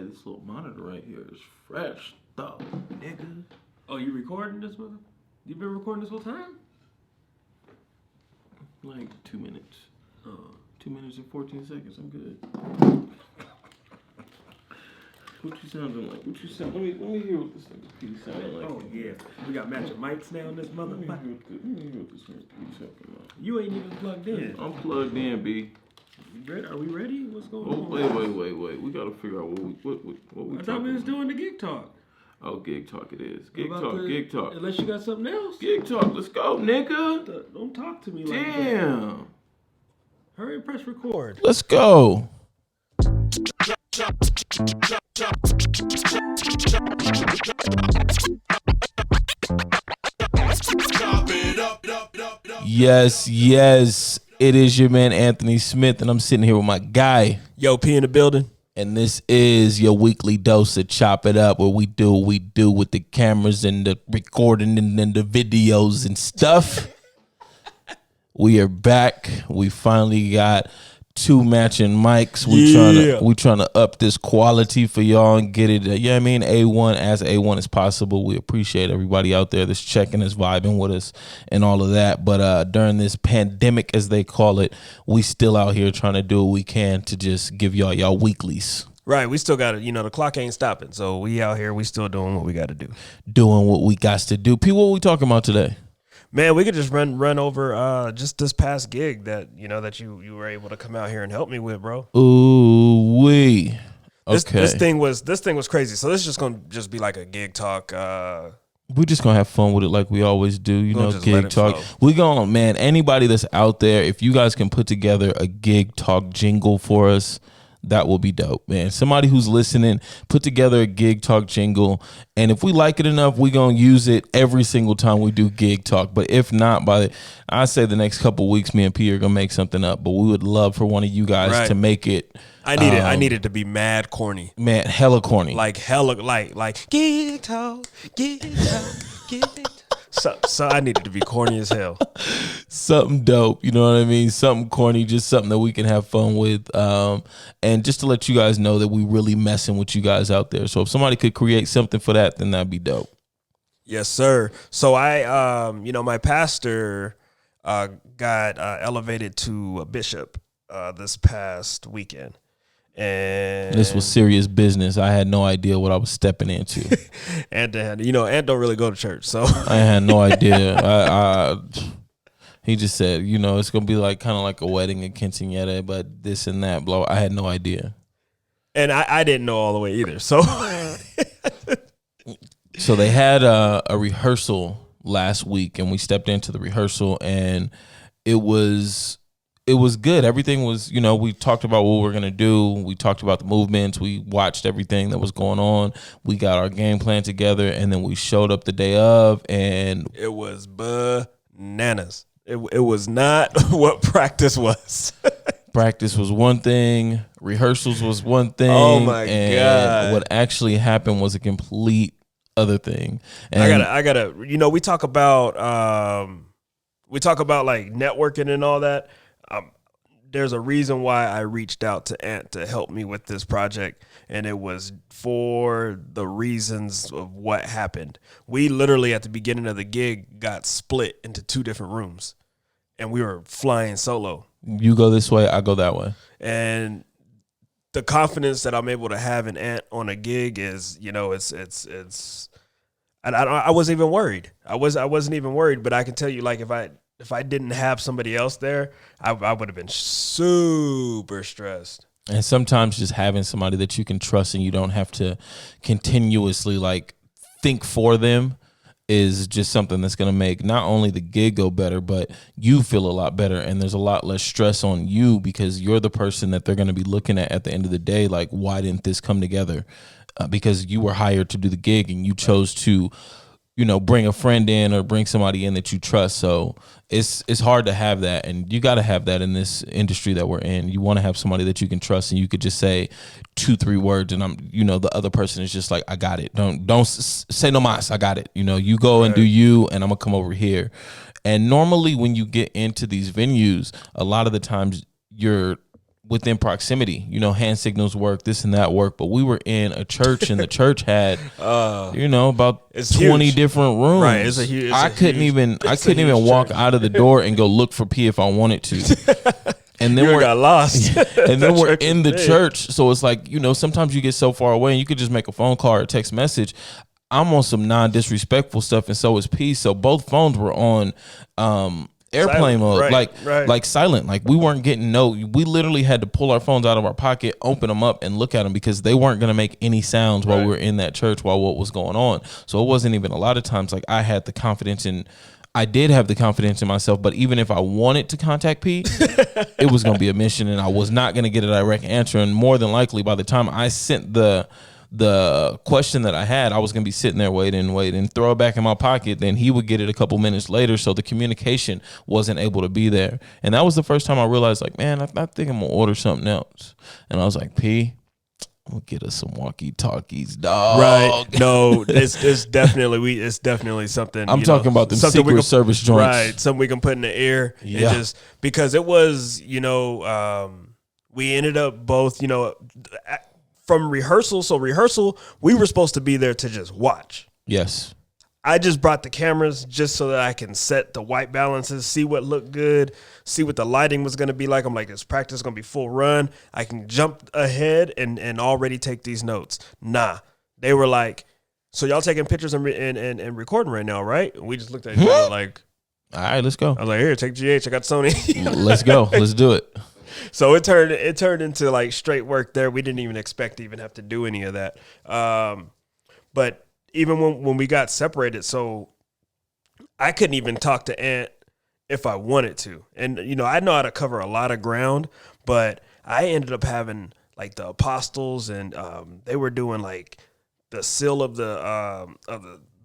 this little monitor right here is fresh stuff, nigga. Oh, you recording this, mother? You been recording this whole time? Like 2 minutes. 2 minutes and 14 seconds. I'm good. What you sounding like? What you sound? Let me hear what this nigga P sounding like. Oh yeah, we got matching mics now in this Let me motherfucker. hear what this nigga P sounding like. You ain't even plugged in. I'm plugged in, B. Are we ready? What's going Oh, on? wait. We gotta figure out what we I thought talking we was about. doing the gig talk. Oh, gig talk it is. Gig talk. Unless you got something else. Gig talk. Let's go, nigga. Don't talk to me like that. Damn. Hurry and press record. Let's go. Yes. It is your man Anthony Smith, and I'm sitting here with my guy. Yo, P in the building. And this is your weekly dose of Chop It Up, where we do what we do with the cameras and the recording and the videos and stuff. We are back. We finally got 2 matching mics. We trying to up this quality for y'all and get it, A1 as A1 as possible. We appreciate everybody out there that's checking us, vibing with us, and all of that. But during this pandemic, as they call it, we still out here trying to do what we can to just give y'all weeklies. Right, we still got it. You know, the clock ain't stopping. So we out here, we still doing what we got to do. Doing what we got to do. P, what we talking about today? Man, we could just run over just this past gig that you were able to come out here and help me with, bro. Ooh wee. Okay. This thing was crazy. So this is just gonna be like a gig talk. We're just gonna have fun with it like we always do, gig talk. Flow. We gonna, man, anybody that's out there, if you guys can put together a gig talk jingle for us, that will be dope, man. Somebody who's listening, put together a gig talk jingle, and if we like it enough, we gonna use it every single time we do gig talk. But if not, I say the next couple of weeks, me and P are gonna make something up. But we would love for one of you guys to make it. I need it to be mad corny, man, hella corny, like gig talk, gig talk, gig talk. So I need it to be corny as hell. Something dope, you know what I mean? Something corny, just something that we can have fun with. And just to let you guys know that we really messing with you guys out there. So if somebody could create something for that, then that'd be dope. Yes, sir. So I, my pastor got elevated to a bishop this past weekend. And this was serious business. I had no idea what I was stepping into. Ant don't really go to church, so I had no idea. He just said, it's gonna be like kind of like a wedding in quinceañera, but this and that. Blah. I had no idea, and I didn't know all the way either. So, so they had a rehearsal last week, and we stepped into the rehearsal, and it was good. Everything was, we talked about what we're going to do. We talked about the movements. We watched everything that was going on. We got our game plan together, and then we showed up the day of, and it was bananas. It was not what practice was. Practice was one thing. Rehearsals was one thing. Oh, my God. What actually happened was a complete other thing. And I gotta, we talk about like networking and all that. There's a reason why I reached out to Ant to help me with this project, and it was for the reasons of what happened. We literally at the beginning of the gig got split into 2 different rooms, and we were flying solo. You go this way, I go that way. And the confidence that I'm able to have in Ant on a gig is, it's. I wasn't even worried. I wasn't even worried, but I can tell you, like, if I didn't have somebody else there, I would have been super stressed. And sometimes just having somebody that you can trust and you don't have to continuously like think for them is just something that's going to make not only the gig go better, but you feel a lot better. And there's a lot less stress on you because you're the person that they're going to be looking at the end of the day. Like, why didn't this come together? Because you were hired to do the gig and you chose to, bring a friend in or bring somebody in that you trust. So it's hard to have that, and you got to have that in this industry that we're in. You want to have somebody that you can trust, and you could just say 2-3 words, and the other person is just like, I got it. Don't say no mas. I got it. You go and do you, and I'm gonna come over here. And normally when you get into these venues, a lot of the times you're within proximity. You know, hand signals work, this and that work. But we were in a church, and the church had, about 20 huge. different rooms. Right, it's a huge. I couldn't even walk out of the door and go look for P if I wanted to. And then got lost. And then we're in the church. So it's like, sometimes you get so far away and you could just make a phone call or a text message. I'm on some non-disrespectful stuff, and so is P. So both phones were on airplane mode, like silent. Like we weren't getting we literally had to pull our phones out of our pocket, open them up, and look at them because they weren't going to make any sounds while we were in that church, while what was going on. So it wasn't even a lot of times like I had the confidence I did have the confidence in myself, but even if I wanted to contact P, it was going to be a mission, and I was not going to get a direct answer. And more than likely, by the time I sent the question that I had, I was going to be sitting there waiting, throw it back in my pocket. Then he would get it a couple minutes later. So the communication wasn't able to be there. And that was the first time I realized, like, man, I think I'm going to order something else. And I was like, P, I'm going to get us some walkie-talkies, dog. Right. No, it's definitely something. I'm talking about the Secret Service joints. Right. Something we can put in the ear. Yeah. And just because it was, we ended up both, from rehearsal. So rehearsal, we were supposed to be there to just watch. Yes. I just brought the cameras just so that I can set the white balances, see what looked good, see what the lighting was going to be like. I'm like, this practice is going to be full run. I can jump ahead and already take these notes. Nah. They were like, so y'all taking pictures and recording right now, right? And we just looked at each other like, all right, let's go. I was like, here, take GH. I got Sony. Let's go. Let's do it. So it turned into like straight work there. We didn't even expect to even have to do any of that. But even when we got separated, so I couldn't even talk to Ant if I wanted to. And, I know how to cover a lot of ground, but I ended up having like the apostles, and they were doing like the seal of the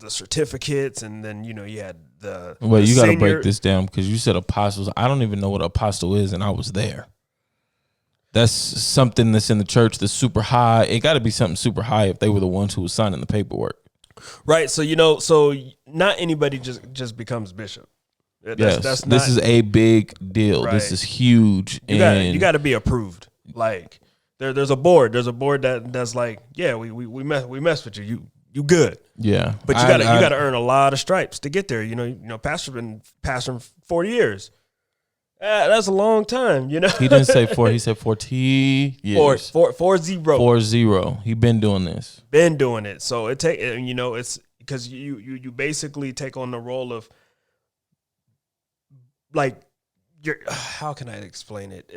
certificates. And then, you had the Wait, you got to break senior. this down because you said apostles. I don't even know what an apostle is, and I was there. That's something that's in the church that's super high. It got to be something super high if they were the ones who was signing the paperwork. Right. So, so not anybody just becomes bishop. This is a big deal. Right. This is huge. You got to be approved. Like there's a board. There's a board that's like, yeah, we mess with you. You good. Yeah. But you got to earn a lot of stripes to get there. Pastor's been pastoring 40 years. That's a long time, He didn't say 4. He said 40 years. 40. He been doing this. Been doing it. So it's because you basically take on the role of like how can I explain it?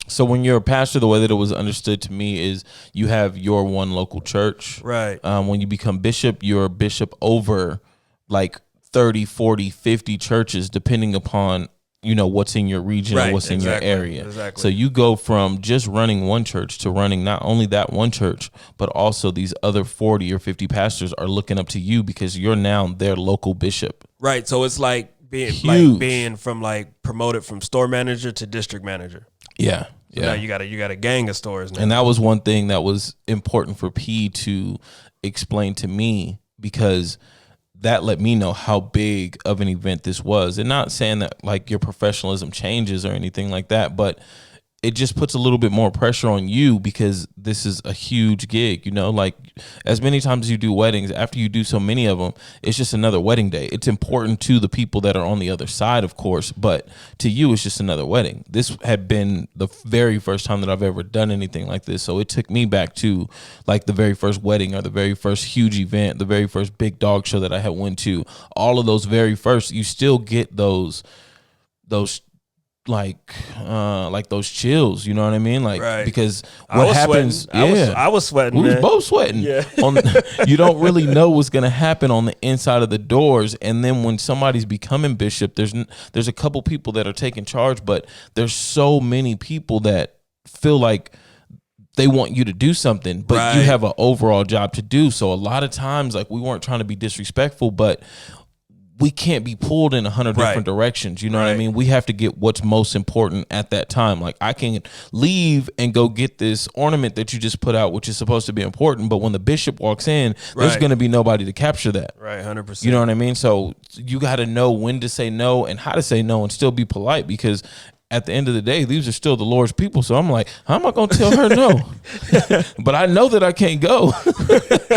So when you're a pastor, the way that it was understood to me is you have your one local church. Right. When you become bishop, you're a bishop over like 30, 40, 50 churches, depending upon what's in your region or what's in your area. Exactly. So you go from just running one church to running not only that one church, but also these other 40 or 50 pastors are looking up to you because you're now their local bishop. Right. So it's like being from like promoted from store manager to district manager. Yeah. So now you got a gang of stores now. And that was one thing that was important for P to explain to me because that let me know how big of an event this was. And not saying that like your professionalism changes or anything like that, but it just puts a little bit more pressure on you because this is a huge gig, like as many times as you do weddings, after you do so many of them, it's just another wedding day. It's important to the people that are on the other side, of course, but to you, it's just another wedding. This had been the very first time that I've ever done anything like this. So it took me back to like the very first wedding or the very first huge event, the very first big dog show that I had went to. All of those very first, you still get those like those chills, you know what I mean? Like, right. Because what happens, I was sweating. We was both sweating. Yeah. You don't really know what's going to happen on the inside of the doors. And then when somebody's becoming bishop, there's a couple people that are taking charge, but there's so many people that feel like they want you to do something, but you have an overall job to do. So a lot of times, like, we weren't trying to be disrespectful, but we can't be pulled in 100 different directions. You know what I mean? We have to get what's most important at that time. Like, I can leave and go get this ornament that you just put out, which is supposed to be important. But when the bishop walks in, there's going to be nobody to capture that. Right. 100%. You know what I mean? So you got to know when to say no and how to say no and still be polite, because at the end of the day, these are still the Lord's people. So I'm like, how am I going to tell her no? But I know that I can't go.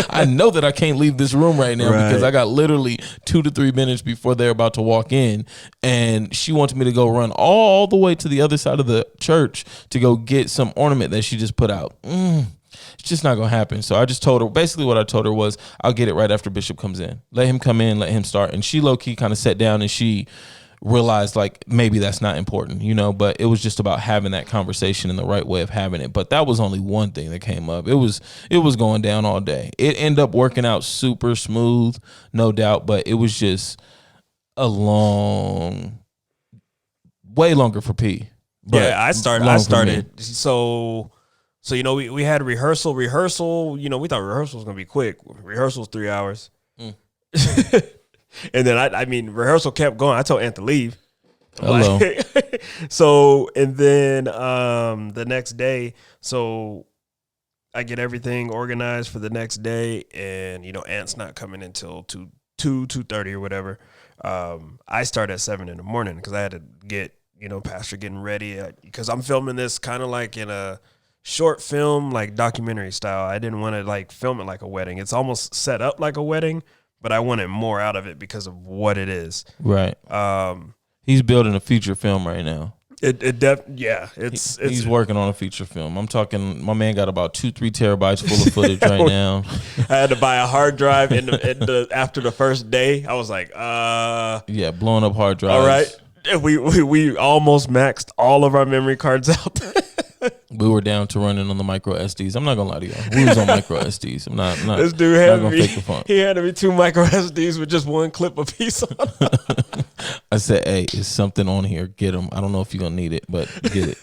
I know that I can't leave this room right now because I got literally 2 to 3 minutes before they're about to walk in. And she wants me to go run all the way to the other side of the church to go get some ornament that she just put out. It's just not going to happen. So I just told her, basically what I told her was, I'll get it right after Bishop comes in. Let him come in, let him start. And she low-key kind of sat down and she realized like maybe that's not important, you know, but it was just about having that conversation and the right way of having it. But that was only one thing that came up. It was going down all day. It ended up working out super smooth, no doubt, but it was just a way longer for P. Yeah, I started. So you know, we had rehearsal, you know, we thought rehearsal was going to be quick. Rehearsal was 3 hours. And then I mean, rehearsal kept going. I told Ant to leave. Hello. So, and then the next day, so I get everything organized for the next day, and you know, Ant's not coming until 2:30 or whatever. I start at 7 in the morning because I had to get, you know, Pastor getting ready because I'm filming this kind of like in a short film, like documentary style. I didn't want to like film it like a wedding. It's almost set up like a wedding, but I wanted more out of it because of what it is. Right. He's building a feature film right now. He's working on a feature film. I'm talking, my man got about 2-3 terabytes full of footage right now. I had to buy a hard drive after the first day. I was like, yeah, blowing up hard drives. All right. We almost maxed all of our memory cards out. We were down to running on the micro SDs. I'm not gonna lie to y'all. We was on micro SDs. I'm not. This dude had me. He had to be 2 micro SDs with just 1 clip a piece on. I said, "Hey, it's something on here. Get them. I don't know if you're gonna need it, but get it."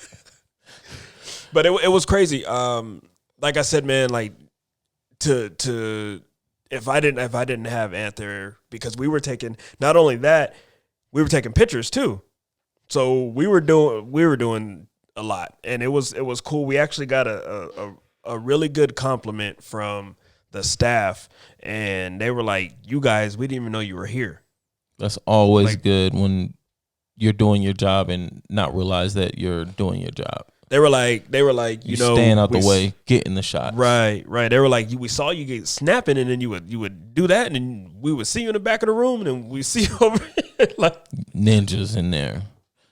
But it was crazy. Like I said, man, like to if I didn't have Ant there, because we were taking, not only that, we were taking pictures too. So we were doing a lot, and it was cool. We actually got a really good compliment from the staff, and they were like, "You guys, we didn't even know you were here." That's always good when you're doing your job and not realize that you're doing your job. They were like, you know, stand out the way, get in the shot. Right. They were like, we saw you get snapping, and then you would do that, and then we would see you in the back of the room, and then we see you over here. Like ninjas in there.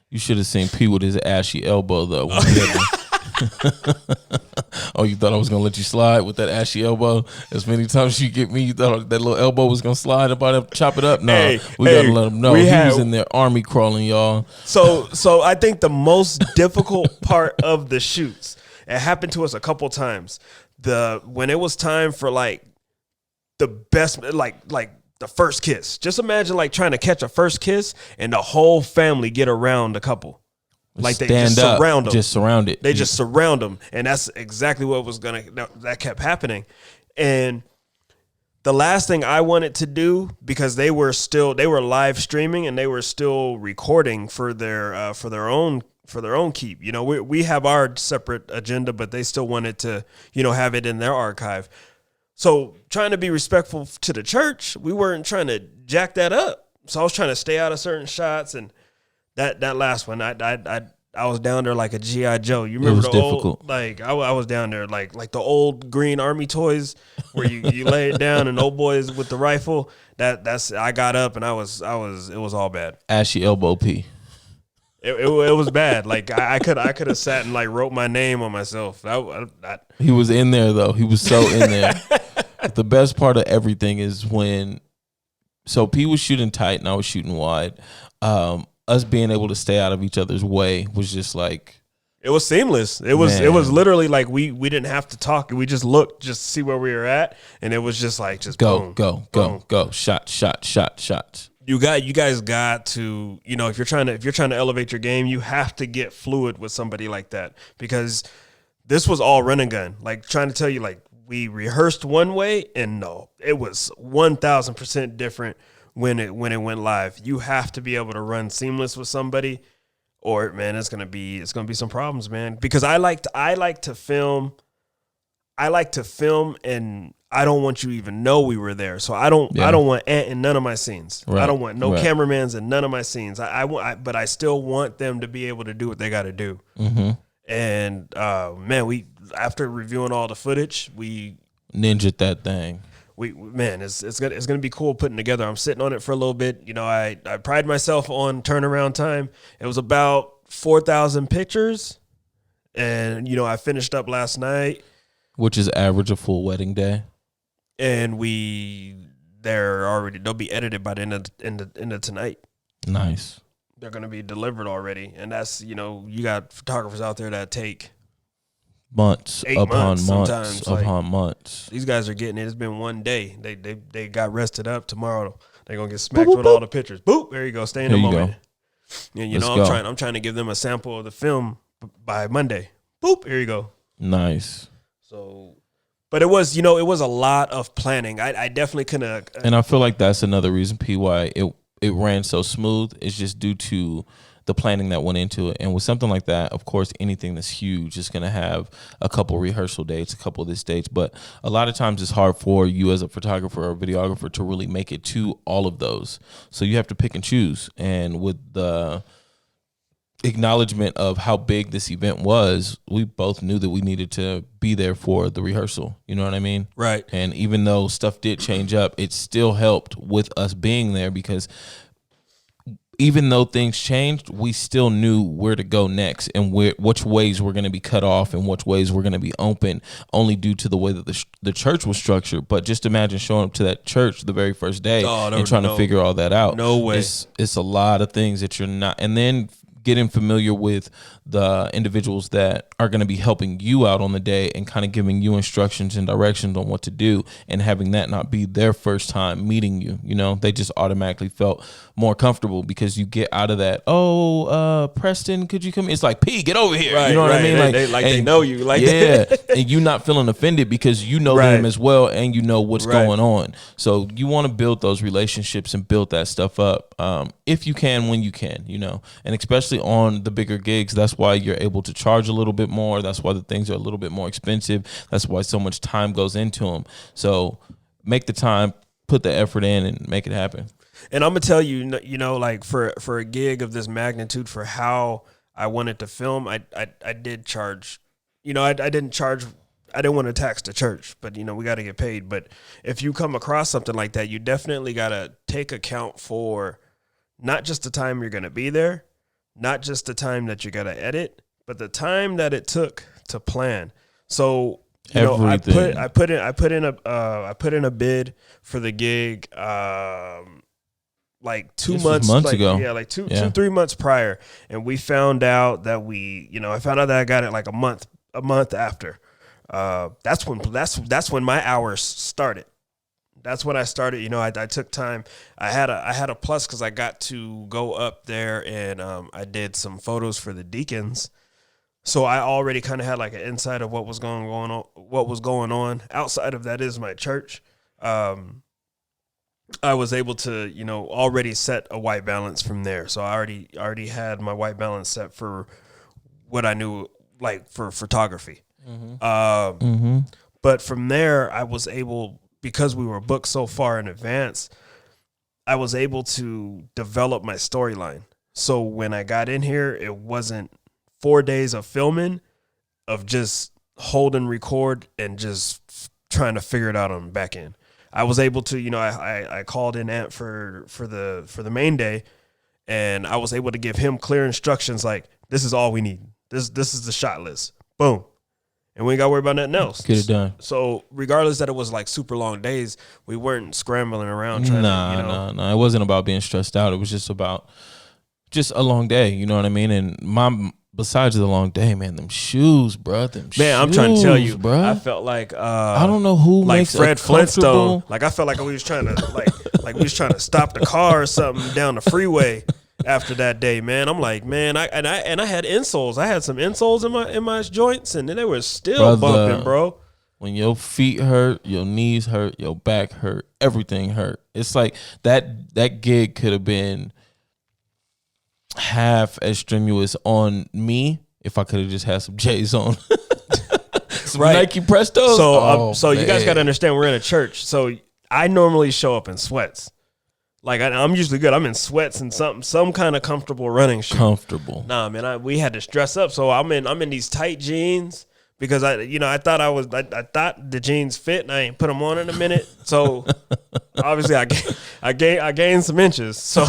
You should have seen P with his ashy elbow though. Oh, you thought I was gonna let you slide with that ashy elbow? As many times as you get me, you thought that little elbow was gonna slide up on chop it up? No, we gotta let him know he was in there army crawling, y'all. So I think the most difficult part of the shoots, it happened to us a couple times. When it was time for like the best, like the first kiss. Just imagine like trying to catch a first kiss and the whole family get around the couple. Like they just surround them. Just surround it. They just surround them. And that's exactly what was that kept happening. And the last thing I wanted to do, because they were live streaming and they were still recording for their own keep. You know, we have our separate agenda, but they still wanted to, you know, have it in their archive. So trying to be respectful to the church, we weren't trying to jack that up. So I was trying to stay out of certain shots, and that last one, I was down there like a G.I. Joe. You remember the difficult. Old, like I was down there like the old green army toys where you lay it down and old boys with the rifle. That's I got up and it was all bad. Ashy elbow P. It was bad. Like I could have sat and like wrote my name on myself. He was in there though. He was so in there. The best part of everything is so P was shooting tight and I was shooting wide. Us being able to stay out of each other's way was just like, it was seamless. It was literally like we didn't have to talk. We just looked just to see where we were at, and it was just like boom, go, shot. You guys got to, you know, if you're trying to elevate your game, you have to get fluid with somebody like that, because this was all run and gun. Like trying to tell you, like we rehearsed one way, and no, it was 1,000% different when it went live. You have to be able to run seamless with somebody, or man, it's gonna be some problems, man. Because I like to film, and I don't want you to even know we were there. So I don't want Ant in none of my scenes. Right. I don't want no cameramans in none of my scenes. But I still want them to be able to do what they got to do. Mm-hmm. And man, after reviewing all the footage, we ninja'd that thing. It's gonna be cool putting together. I'm sitting on it for a little bit. You know, I pride myself on turnaround time. It was about 4,000 pictures, and you know, I finished up last night, which is average a full wedding day. And they'll be edited by the end of tonight. Nice. They're gonna be delivered already, and that's, you know, you got photographers out there that take months upon months. Months. These guys are getting it. It's been one day. They got rested up. Tomorrow they're gonna get smacked with all the pictures. Boop, there you go. Stay in the moment. And you know, I'm trying to give them a sample of the film by Monday. Boop, here you go. Nice. So, but it was a lot of planning. I definitely couldn't. And I feel like that's another reason, P, why it ran so smooth. It's just due to the planning that went into it. And with something like that, of course, anything that's huge is going to have a couple rehearsal dates, a couple of these dates. But a lot of times it's hard for you as a photographer or videographer to really make it to all of those. So you have to pick and choose. And with the acknowledgement of how big this event was, we both knew that we needed to be there for the rehearsal. You know what I mean? Right. And even though stuff did change up, it still helped with us being there, because even though things changed, we still knew where to go next and which ways we're going to be cut off and which ways we're going to be open, only due to the way that the church was structured. But just imagine showing up to that church the very first day and trying to figure all that out. No way. It's a lot of things that you're not. And then getting familiar with the individuals that are going to be helping you out on the day and kind of giving you instructions and directions on what to do, and having that not be their first time meeting you. You know, they just automatically felt more comfortable because you get out of that, Preston, could you come? It's like, P, get over here. Right, you know what I mean? They know you. Like, yeah. And you not feeling offended because you know them as well, and you know what's going on. So you want to build those relationships and build that stuff up, if you can, when you can, you know, and especially on the bigger gigs. That's why you're able to charge a little bit more. That's why the things are a little bit more expensive. That's why so much time goes into them. So make the time, put the effort in, and make it happen. And I'm gonna tell you, you know, like for a gig of this magnitude, for how I wanted to film, I did charge. You know, I didn't charge. I didn't want to tax the church, but you know, we got to get paid. But if you come across something like that, you definitely got to take account for not just the time you're gonna be there, not just the time that you got to edit, but the time that it took to plan. So, you know, I put in a bid for the gig, like 2 months ago. Yeah, like 3 months prior. And we found out that I found out that I got it like a month after. That's when my hours started. That's when I started. You know, I took time. I had a plus because I got to go up there and I did some photos for the deacons. So I already kind of had like an insight of what was going on. Outside of that is my church. I was able to, you know, already set a white balance from there. So I already had my white balance set for what I knew, like for photography. Mm-hmm. But from there, I was able, because we were booked so far in advance, I was able to develop my storyline. So when I got in here, it wasn't 4 days of filming, of just hold and record and just trying to figure it out on the back end. I was able to, you know, I called in Ant for the main day, and I was able to give him clear instructions like, this is all we need. This is the shot list. Boom. And we ain't got to worry about nothing else. Get it done. So regardless that it was like super long days, we weren't scrambling around trying to, you know. No. It wasn't about being stressed out. It was just about a long day. You know what I mean? And besides the long day, man, them shoes, bro. I'm trying to tell you, bro. I felt like I don't know who like makes Fred Flintstone. Like I felt like we was trying to like we was trying to stop the car or something down the freeway after that day, man. I'm like, man, I had insoles. I had some insoles in my joints, and they were still bumping, bro. When your feet hurt, your knees hurt, your back hurt, everything hurt. It's like that gig could have been half as strenuous on me if I could have just had some J's on. Some Nike Prestos. So you guys got to understand, we're in a church. So I normally show up in sweats. Like I'm usually good. I'm in sweats and some kind of comfortable running shoe. Comfortable. Nah, man, we had to dress up. So I'm in these tight jeans because I thought I thought the jeans fit and I ain't put them on in a minute. So obviously I gained some inches. So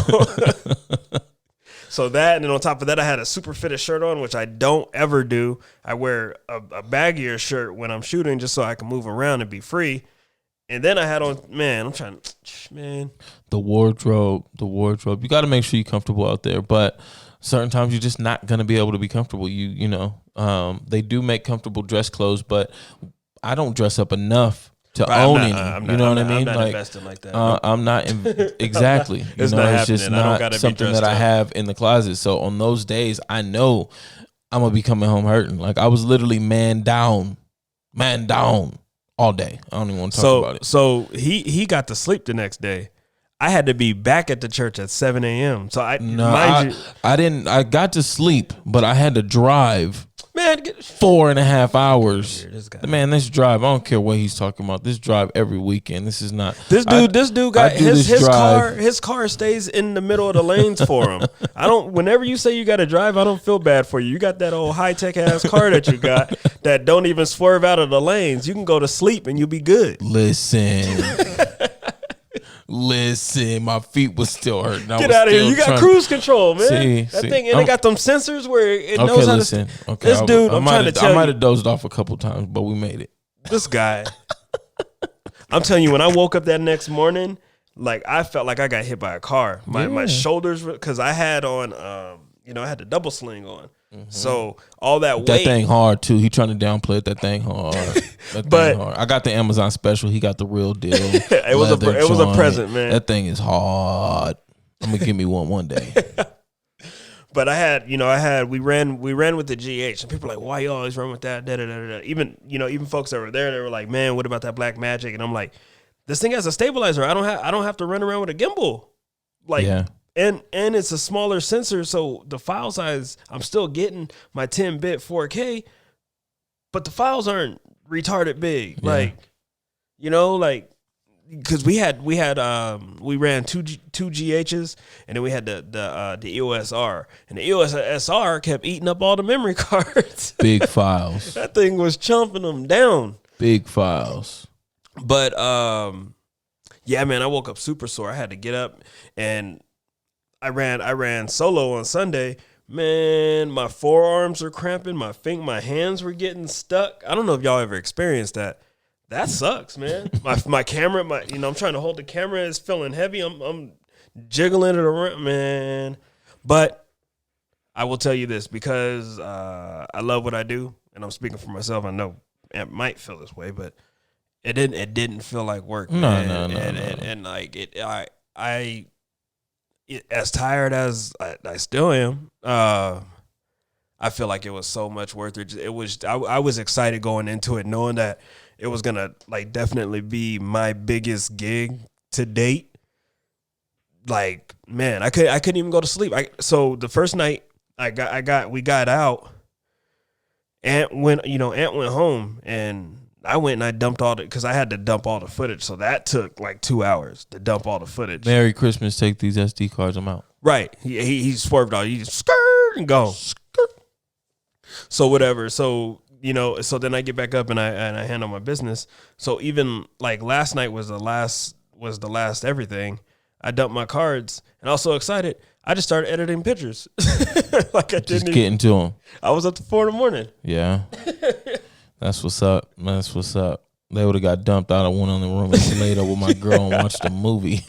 so that, and then on top of that, I had a super fitted shirt on, which I don't ever do. I wear a baggier shirt when I'm shooting just so I can move around and be free. And then I had on, the wardrobe. You got to make sure you're comfortable out there. But certain times you're just not going to be able to be comfortable. They do make comfortable dress clothes, but I don't dress up enough to own any. You know what I mean? I'm not investing like that. I'm not exactly. It's just not something that I have in the closet. So on those days, I know I'm gonna be coming home hurting. Like I was literally man down all day. I don't even want to talk about it. So he got to sleep the next day. I had to be back at the church at 7 a.m. So I didn't. I got to sleep, but I had to drive. Man, 4.5 hours. Man, this drive, I don't care what he's talking about. This drive every weekend. This is not. This dude got his car stays in the middle of the lanes for him. Whenever you say you got to drive, I don't feel bad for you. You got that old high-tech ass car that you got that don't even swerve out of the lanes. You can go to sleep and you'll be good. Listen, my feet was still hurting. Get out of here. You got cruise control, man. They got them sensors where it knows how to. Okay, this dude, I'm trying to tell you. I might have dozed off a couple times, but we made it. This guy. I'm telling you, when I woke up that next morning, like I felt like I got hit by a car. My shoulders, because I had on, I had the double sling on. Mm-hmm. So all that weight. That thing hard too. He trying to downplay it. That thing hard. Hard. I got the Amazon special. He got the real deal. it was a present, man. That thing is hard. I'm gonna give me one day. But we ran with the GH, and people are like, why you always run with that? Da, da, da, da. Even folks that were there, they were like, man, what about that Black Magic? And I'm like, this thing has a stabilizer. I don't have to run around with a gimbal. Like, yeah. And it's a smaller sensor, so the file size, I'm still getting my 10-bit 4K, but the files aren't retarded big. Yeah. Because we ran two GHs, and then we had the EOS R, and the EOS R kept eating up all the memory cards. Big files. That thing was chomping them down. Big files. But yeah, man, I woke up super sore. I had to get up, and I ran solo on Sunday. Man, my forearms are cramping. My hands were getting stuck. I don't know if y'all ever experienced that. That sucks, man. My camera, I'm trying to hold the camera. It's feeling heavy. I'm jiggling it around, man. But I will tell you this, because I love what I do, and I'm speaking for myself. I know it might feel this way, but it didn't feel like work. No. And like as tired as I still am, I feel like it was so much worth it. I was excited going into it, knowing that it was gonna like definitely be my biggest gig to date. Like, man, I couldn't even go to sleep. So the first night we got out, Ant went home, and I went and I dumped because I had to dump all the footage. So that took like 2 hours to dump all the footage. Merry Christmas, take these SD cards, I'm out. Right. He swerved all. He just skirt and go. Skirt. So whatever. So, so then I get back up and I handle my business. So even like last night was the last everything. I dumped my cards, and I was so excited, I just started editing pictures. Like I didn't getting to them. I was up to 4 a.m. Yeah. That's what's up. They would have got dumped out. I went in the room and laid up with my girl and watched a movie.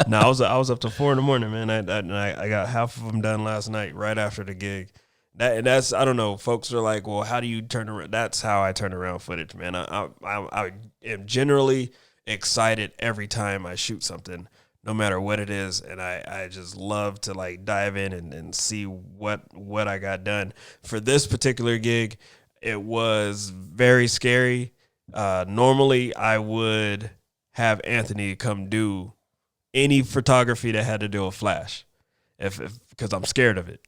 No, I was up to 4 a.m, man. I got half of them done last night, right after the gig. That's I don't know. Folks are like, well, how do you turn around? That's how I turn around footage, man. I am generally excited every time I shoot something, no matter what it is, and I just love to like dive in and see what I got done. For this particular gig, it was very scary. Normally, I would have Anthony come do any photography that had to do with flash, because I'm scared of it.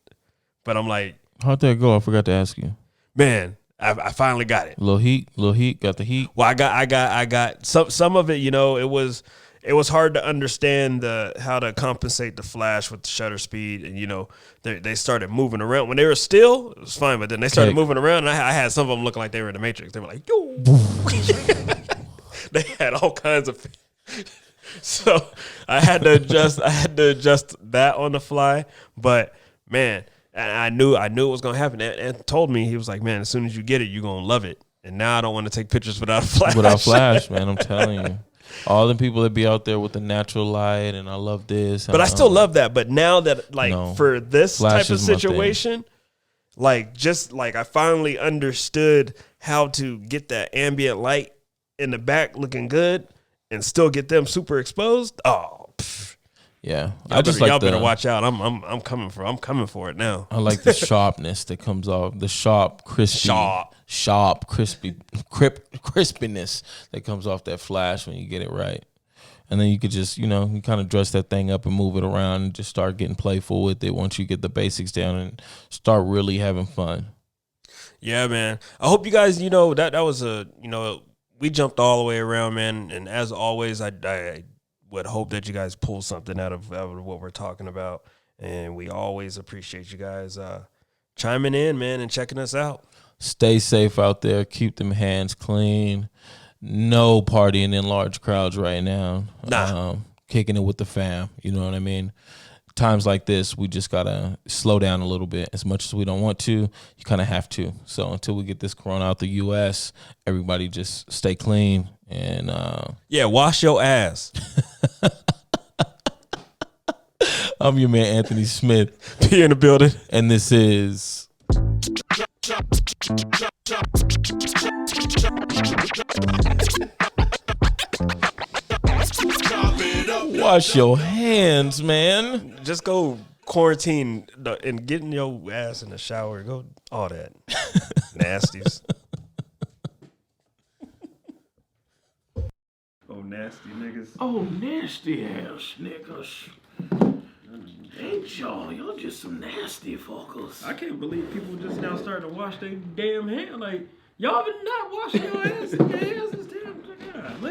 But I'm like, how'd that go? I forgot to ask you. Man, I finally got it. Little heat, got the heat. Well, I got some of it. You know, it was hard to understand how to compensate the flash with the shutter speed, and you know, they started moving around when they were still. It was fine, but then they started moving around, and I had some of them looking like they were in the Matrix. They were like, yo. They had all kinds of. So I had to adjust that on the fly, but man. And I knew it was gonna happen. And told me, he was like, "Man, as soon as you get it, you're gonna love it." And now I don't want to take pictures without a flash. Without flash, man, I'm telling you. All the people that be out there with the natural light, and I love this. But I still love that. But now that for this flash type of situation, I finally understood how to get that ambient light in the back looking good and still get them super exposed. Oh. Pfft. Yeah, y'all better watch out. I'm coming for it now. I like the sharpness that comes off, the crispiness that comes off that flash when you get it right. And then you could just, you kind of dress that thing up and move it around and just start getting playful with it once you get the basics down and start really having fun. Yeah, man. I hope you guys, that was we jumped all the way around, man. And as always, I would hope that you guys pull something out of what we're talking about. And we always appreciate you guys chiming in, man, and checking us out. Stay safe out there. Keep them hands clean. No partying in large crowds right now. Nah. Kicking it with the fam. You know what I mean? Times like this, we just got to slow down a little bit. As much as we don't want to, you kind of have to. So until we get this corona out the U.S., everybody just stay clean. And wash your ass. I'm your man, Anthony Smith. Be in the building. And this is Wash your hands, man. Just go quarantine and getting your ass in the shower. Go all that. Nasties. Oh, nasty niggas. Oh, nasty ass niggas. Ain't y'all? Y'all just some nasty fuckers. I can't believe people just now starting to wash their damn hands. Like, y'all been not washing your ass and your hands this damn God,